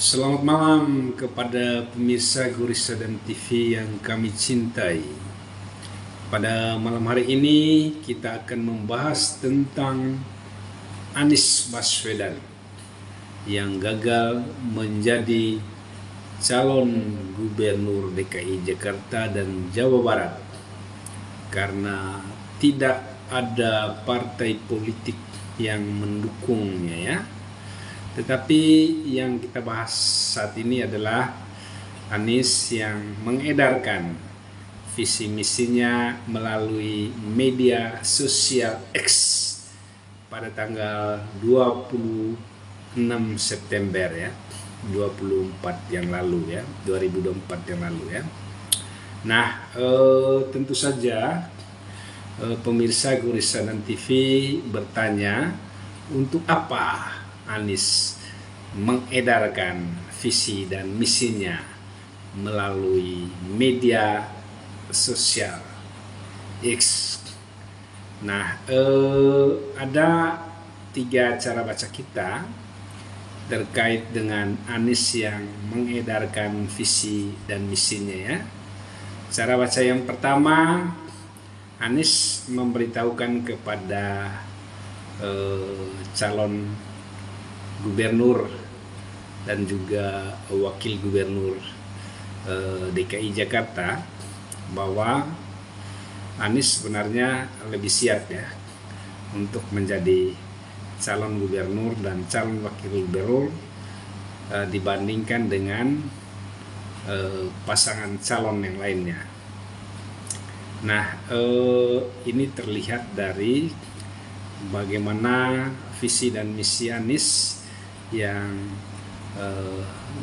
Selamat malam kepada pemirsa Gurisa dan TV yang kami cintai. Pada malam hari ini kita akan membahas tentang Anies Baswedan yang gagal menjadi calon gubernur DKI Jakarta dan Jawa Barat karena tidak ada partai politik yang mendukungnya ya. Tetapi yang kita bahas saat ini adalah Anies yang mengedarkan visi misinya melalui media sosial X pada tanggal 26 September ya, 24 yang lalu ya, 2024 yang lalu ya. Nah, tentu saja pemirsa Gurisa dan TV bertanya, untuk apa Anies mengedarkan visi dan misinya melalui media sosial X. Nah, ada 3 cara baca kita terkait dengan Anies yang mengedarkan visi dan misinya ya. Cara baca yang pertama, Anies memberitahukan kepada calon gubernur dan juga wakil gubernur DKI Jakarta bahwa Anies sebenarnya lebih siap ya untuk menjadi calon gubernur dan calon wakil gubernur dibandingkan dengan pasangan calon yang lainnya. Nah, ini terlihat dari bagaimana visi dan misi Anies yang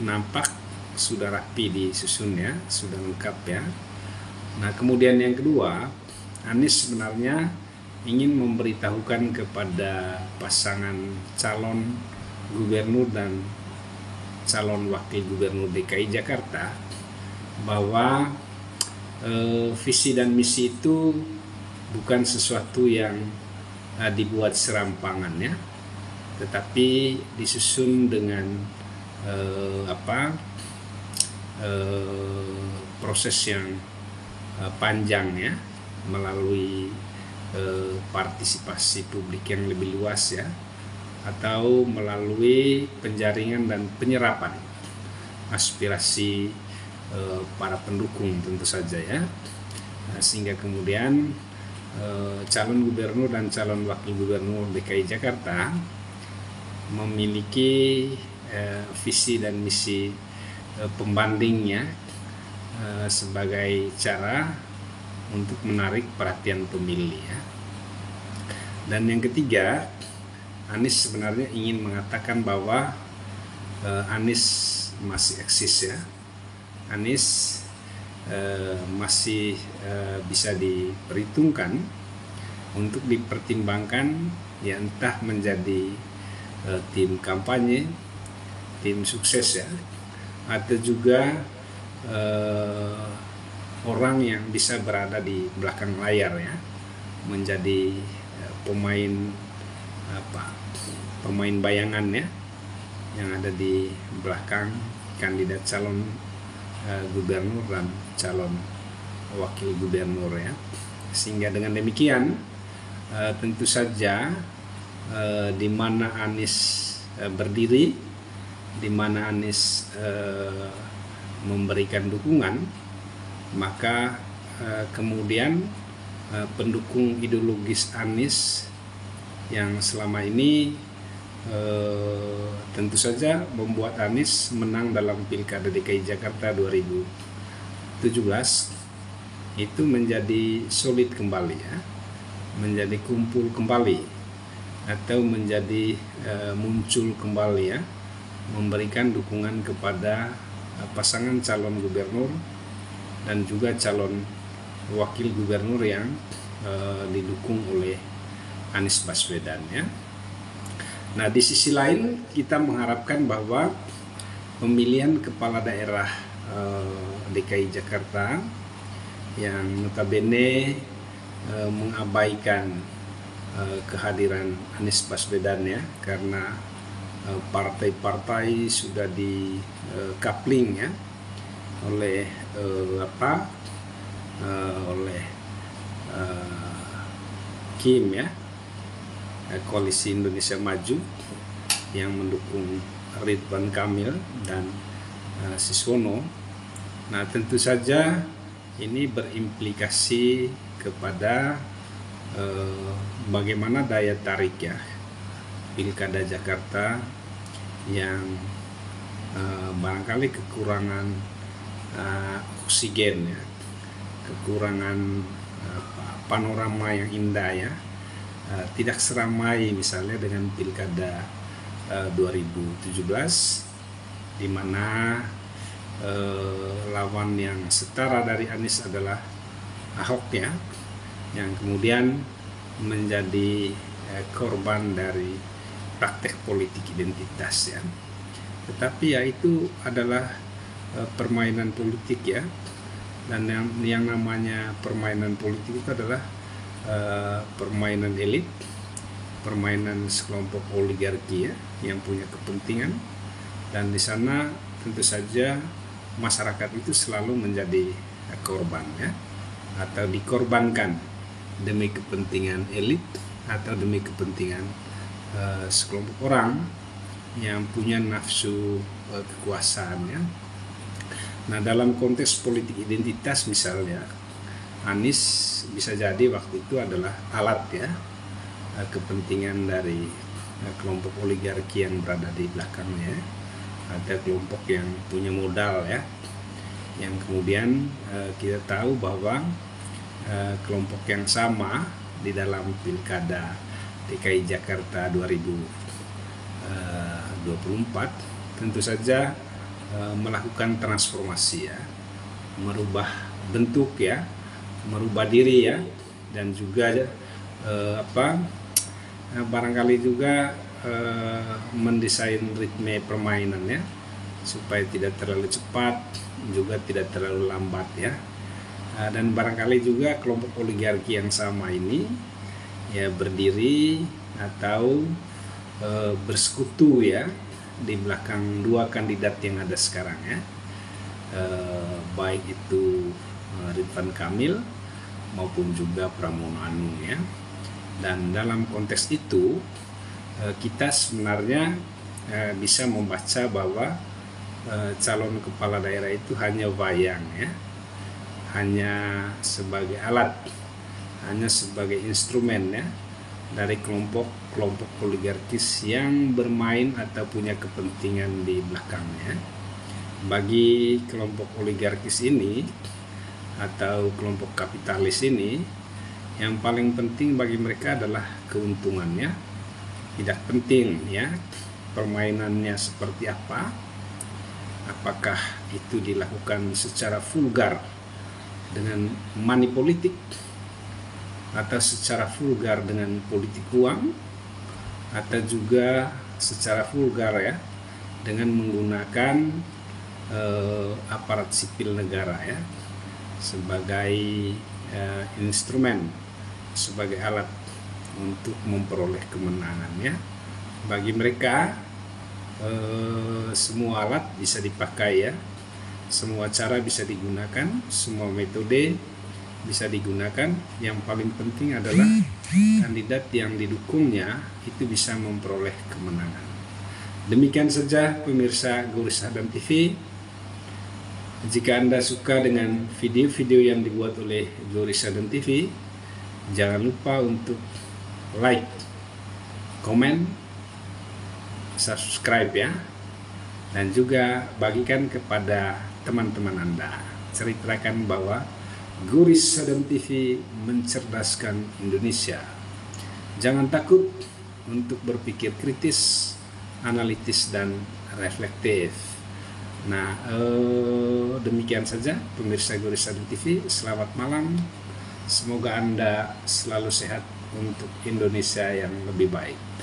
nampak sudah rapi disusun ya, sudah lengkap ya. Nah, kemudian yang kedua, Anies sebenarnya ingin memberitahukan kepada pasangan calon gubernur dan calon wakil gubernur DKI Jakarta bahwa visi dan misi itu bukan sesuatu yang dibuat serampangan ya, tetapi disusun dengan proses yang panjang ya, melalui partisipasi publik yang lebih luas ya, atau melalui penjaringan dan penyerapan aspirasi para pendukung tentu saja ya. Nah, sehingga kemudian calon gubernur dan calon wakil gubernur DKI Jakarta memiliki visi dan misi pembandingnya sebagai cara untuk menarik perhatian pemilih ya. Dan yang ketiga, Anies sebenarnya ingin mengatakan bahwa Anies masih eksis ya. Anies masih bisa diperhitungkan untuk dipertimbangkan ya, entah menjadi tim kampanye, tim sukses ya, atau juga orang yang bisa berada di belakang layar ya, menjadi pemain bayangan ya, yang ada di belakang kandidat calon gubernur dan calon wakil gubernur ya. Sehingga dengan demikian tentu saja di mana Anies berdiri, di mana Anies memberikan dukungan, maka kemudian pendukung ideologis Anies yang selama ini tentu saja membuat Anies menang dalam Pilkada DKI Jakarta 2017 itu menjadi solid kembali ya, menjadi kumpul kembali, atau menjadi muncul kembali ya, memberikan dukungan kepada pasangan calon gubernur dan juga calon wakil gubernur yang didukung oleh Anies Baswedan ya. Nah, di sisi lain kita mengharapkan bahwa pemilihan kepala daerah DKI Jakarta yang notabene mengabaikan kehadiran Anies Baswedan ya, karena partai-partai sudah di coupling ya oleh oleh Kim ya, Koalisi Indonesia Maju yang mendukung Ridwan Kamil dan Siswono. Nah, tentu saja ini berimplikasi kepada bagaimana daya tarik ya Pilkada Jakarta yang barangkali kekurangan oksigen ya, kekurangan panorama yang indah ya, tidak seramai misalnya dengan Pilkada 2017 di mana lawan yang setara dari Anies adalah Ahok ya, yang kemudian menjadi korban dari praktek politik identitas ya. Tetapi ya itu adalah permainan politik ya, dan yang namanya permainan politik itu adalah permainan elit, permainan sekelompok oligarki ya yang punya kepentingan, dan di sana tentu saja masyarakat itu selalu menjadi korban ya, atau dikorbankan demi kepentingan elit atau demi kepentingan sekelompok orang yang punya nafsu kekuasaan ya. Nah, dalam konteks politik identitas misalnya, Anies bisa jadi waktu itu adalah alat ya kepentingan dari kelompok oligarki yang berada di belakangnya. Ada kelompok yang punya modal ya, yang kemudian kita tahu bahwa kelompok yang sama di dalam Pilkada DKI Jakarta 2024 tentu saja melakukan transformasi ya, merubah bentuk ya, merubah diri ya, dan juga barangkali juga mendesain ritme permainannya supaya tidak terlalu cepat juga tidak terlalu lambat ya, dan barangkali juga kelompok oligarki yang sama ini ya berdiri atau bersekutu ya di belakang dua kandidat yang ada sekarang ya, baik itu Ridwan Kamil maupun juga Pramono Anung ya. Dan dalam konteks itu kita sebenarnya bisa membaca bahwa calon kepala daerah itu hanya wayang ya, hanya sebagai alat, hanya sebagai instrumen ya dari kelompok oligarkis yang bermain atau punya kepentingan di belakangnya. Bagi kelompok oligarkis ini atau kelompok kapitalis ini, yang paling penting bagi mereka adalah keuntungannya. Tidak penting ya permainannya seperti apa, apakah itu dilakukan secara vulgar dengan money politik atau secara vulgar dengan politik uang, atau juga secara vulgar ya dengan menggunakan aparat sipil negara ya sebagai instrumen, sebagai alat untuk memperoleh kemenangannya. Bagi mereka semua alat bisa dipakai ya, semua cara bisa digunakan, semua metode bisa digunakan. Yang paling penting adalah kandidat yang didukungnya itu bisa memperoleh kemenangan. Demikian saja pemirsa Goris Hadam TV. Jika Anda suka dengan video-video yang dibuat oleh Goris Hadam TV, jangan lupa untuk like, komen, subscribe ya, dan juga bagikan kepada teman-teman Anda. Ceritakan bahwa Goris Hadam TV mencerdaskan Indonesia. Jangan takut untuk berpikir kritis, analitis, dan reflektif. Nah, demikian saja pemirsa Goris Hadam TV. Selamat malam. Semoga Anda selalu sehat untuk Indonesia yang lebih baik.